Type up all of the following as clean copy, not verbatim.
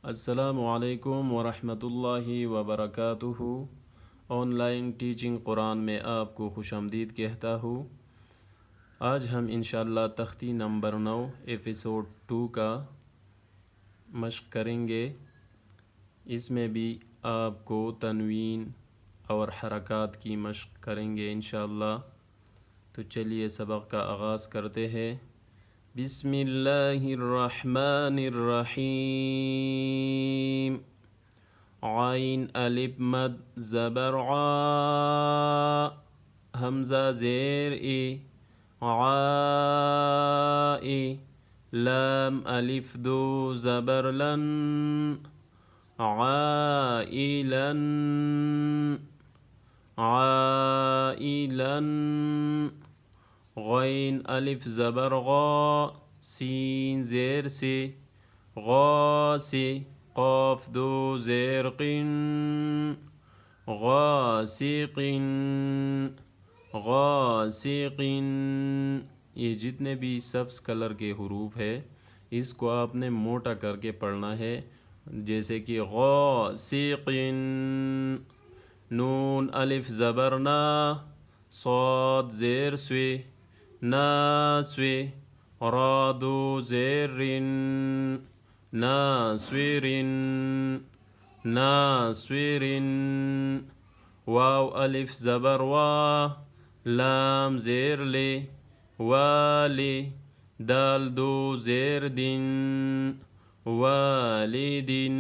السلام علیکم ورحمۃ اللہ وبرکاتہ۔ آن لائن ٹیچنگ قرآن میں آپ کو خوش آمدید کہتا ہوں۔ آج ہم انشاءاللہ تختی نمبر 9 ایپیسوڈ 2 کا مشق کریں گے۔ اس میں بھی آپ کو تنوین اور حرکات کی مشق کریں گے انشاءاللہ۔ تو چلیے سبق کا آغاز کرتے ہیں۔ بسم اللہ الرحمن الرحیم۔ عین الف مد زبر ع، حمزہ زیر ای، عائی، لام الف دو زبر لن، عائلن، عائلن، غین الف زبر غا، سین زیر سے، غاسی، قاف دو زیر قن، غاسقن، غاسقن۔ یہ جتنے بھی سبز کلر کے حروف ہے اس کو آپ نے موٹا کر کے پڑھنا ہے، جیسے کہ غاسقن، نون الف زبر نا، صاد زیر سوی، ناسوی، را دو زیر رن، ناسورن، ناسورن، واو الف زبر وا، لام زیر لے، والی، دال دو زیر دن، والدن،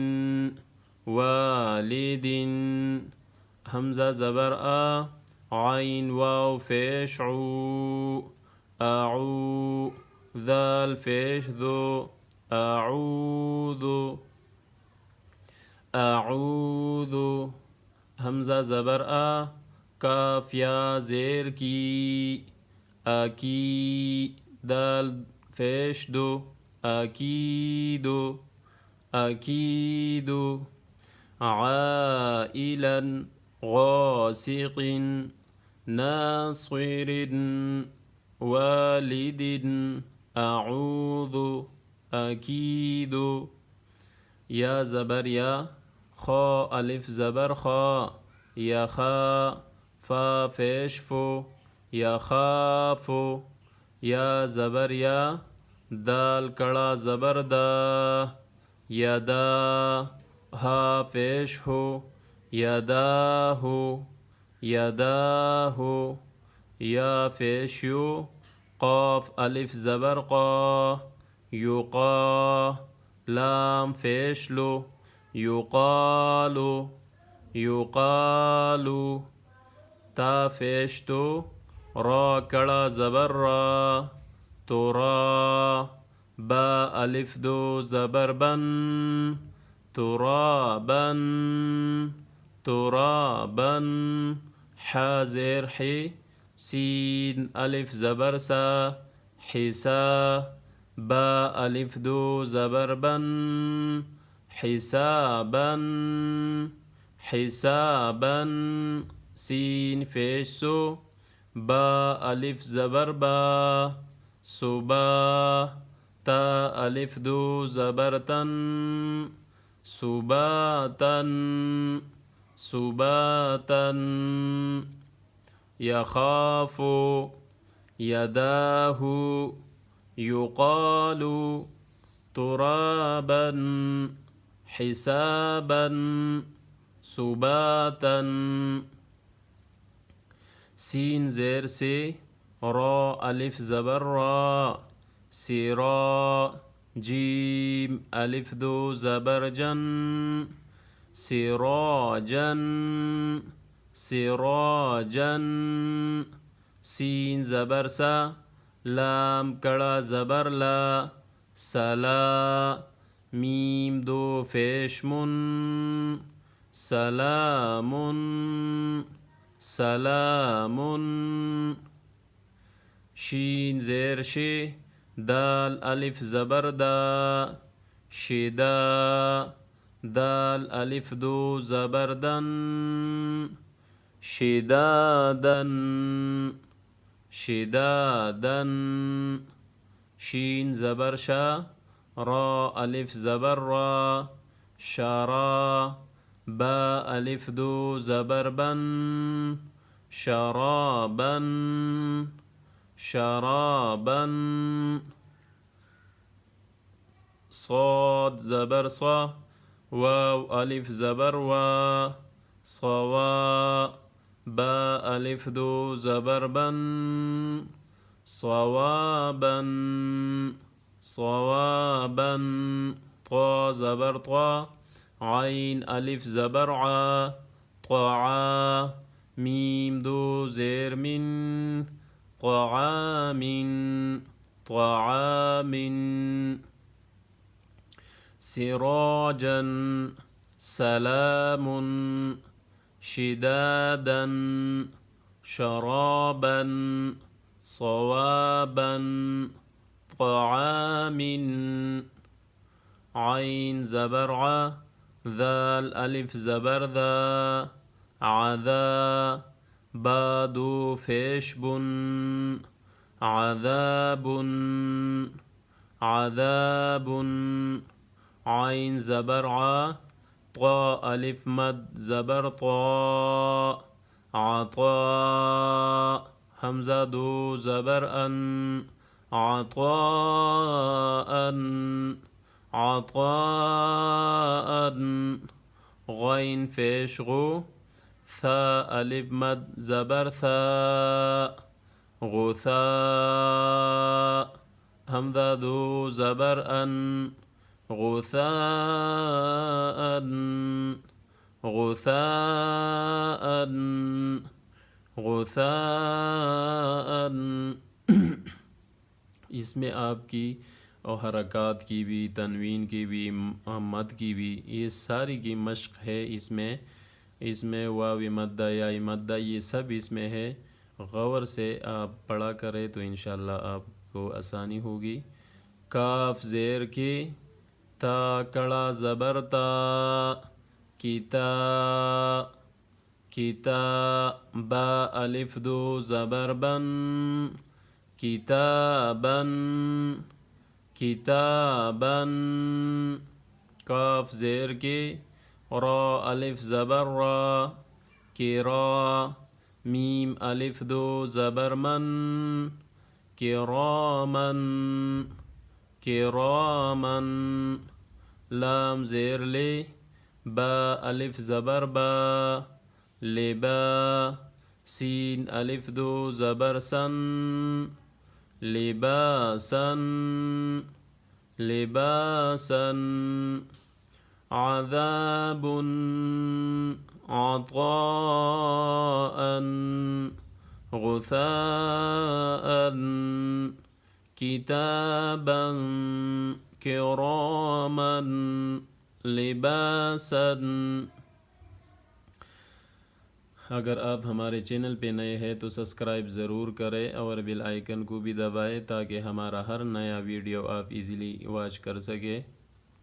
والدن، حمزہ زبر آ، عین واو فیش عو، اعو، ذال فیش ذو، اعوذ، اعوذ، حمزہ زبر آ، کاف یا زیر کی، اکی، دال فیش دو، اکیدو، اکیدو، عائلا، غاسق، ناصر، والد، اعوذ، اکید، یا زبر یا، خا الف زبر خا، یا خا، فا فیش فو، یا خافو، یا زبر یا، دال کڑا زبر دا، یا دا، ہا فیش ہو، یا دا ہو، یا دا ہو، یا فیشیو، قاف الف زبر قا، یقا، لام فیش لو، یقالو، یقالو، تا فیش تو، را کڑا زبر را، تو را، با الف دو زبر بن، ترابن، ترابن، حا زیر حی، سین الف زبر سا، حسا، با الف دو زبر بن، حسابن، حسابن، سین فیش سو، با الف زبر با، صبا، تا الف دو زبر تن، صباتن، صباتن، یخافو، یداہ، یقال، ترابا، حسابا، صباتا، سین زیر سے، را الف زبر را، سرا، جیم الف دو زبر جن، سراجن، سراجن، سین زبر سا، لام کڑا زبر لا، سلا، میم دو فیش من، سلام، سلام، شین زیر شی، دال الف زبر دا، شدا، دال الف دو زبر دن، شدادن، شدادن، شین زبر شا، را الف زبر را، شرا با الف دو زبر بن شرابا شرابا صاد زبر صا واو الف زبر وا صوا با الف دو زبر بن صوابا صوابا طا زبر طا عين الف زبر عا طعا ميم دو زير من طعام طعام سراجا سلام شدادا شرابا صوابا طعام عين زبر ع ذال ألف زبر ذا عذا بادو فيشب عذاب عذاب عين زبر ع طا ألف مد زبر طا عطاء همزة دو زبر أن عطاء عطاء غين فيشغو ثاء ألف مد زبر ثاء غثاء همزة دو زبر أن غثاء غثاء غثاء اس میں آپ کی اور حرکات کی بھی، تنوین کی بھی، مد کی بھی، یہ ساری کی مشق ہے اس میں واو مدہ یا مدہ یہ سب اس میں ہے۔ غور سے آپ پڑھا کریں تو انشاءاللہ آپ کو آسانی ہوگی۔ کاف زیر کی تا کڑا زبر تا کتا کتا با الف دو زبر بن کتابا کتابا کاف زیر کی را الف زبر را کرا میم الف دو زبر من کراما کراما لام زیر لی با الف زبر با لبا سین الف دو زبر سن لباسا لباسا عذاب عطاء غثاء كتابا كراما لباسا۔ اگر آپ ہمارے چینل پہ نئے ہیں تو سبسکرائب ضرور کریں اور بیل آئیکن کو بھی دبائیں تاکہ ہمارا ہر نیا ویڈیو آپ ایزیلی واچ کر سکیں۔